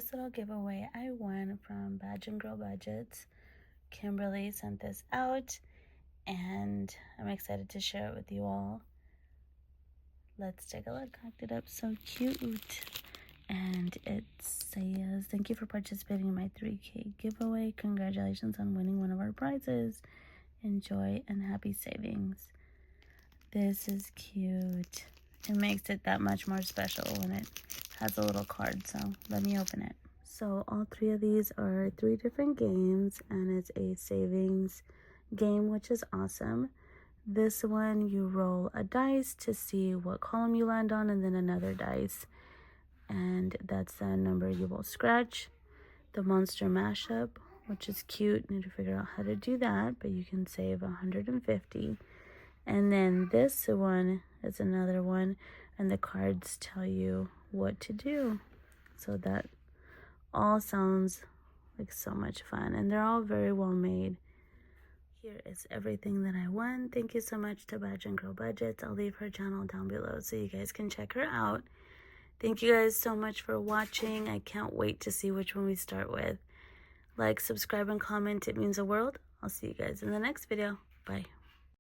this little giveaway I won from Bajan Girl Budgets. Kimberly sent this out, and I'm excited to share it with you all. Let's take a look. Packed it up so cute. And it says, thank you for participating in my 3K giveaway. Congratulations on winning one of our prizes. Enjoy and happy savings. This is cute. It makes it that much more special when it has a little card, so let me open it. So all 3 of these are 3 different games, and it's a savings game, which is awesome. This one, you roll a dice to see what column you land on, and then another dice, and that's the number you will scratch. The monster mashup, which is cute. Need to figure out how to do that, but you can save 150. And then this one is another one, and the cards tell you what to do. So that all sounds like so much fun, and they're all very well made. Here is everything that I won. Thank you so much to Bajan Girl Budgets. I'll leave her channel down below so you guys can check her out. Thank you guys so much for watching. I can't wait to see which one we start with. Like, subscribe, and comment. It means the world. I'll see you guys in the next video. Bye.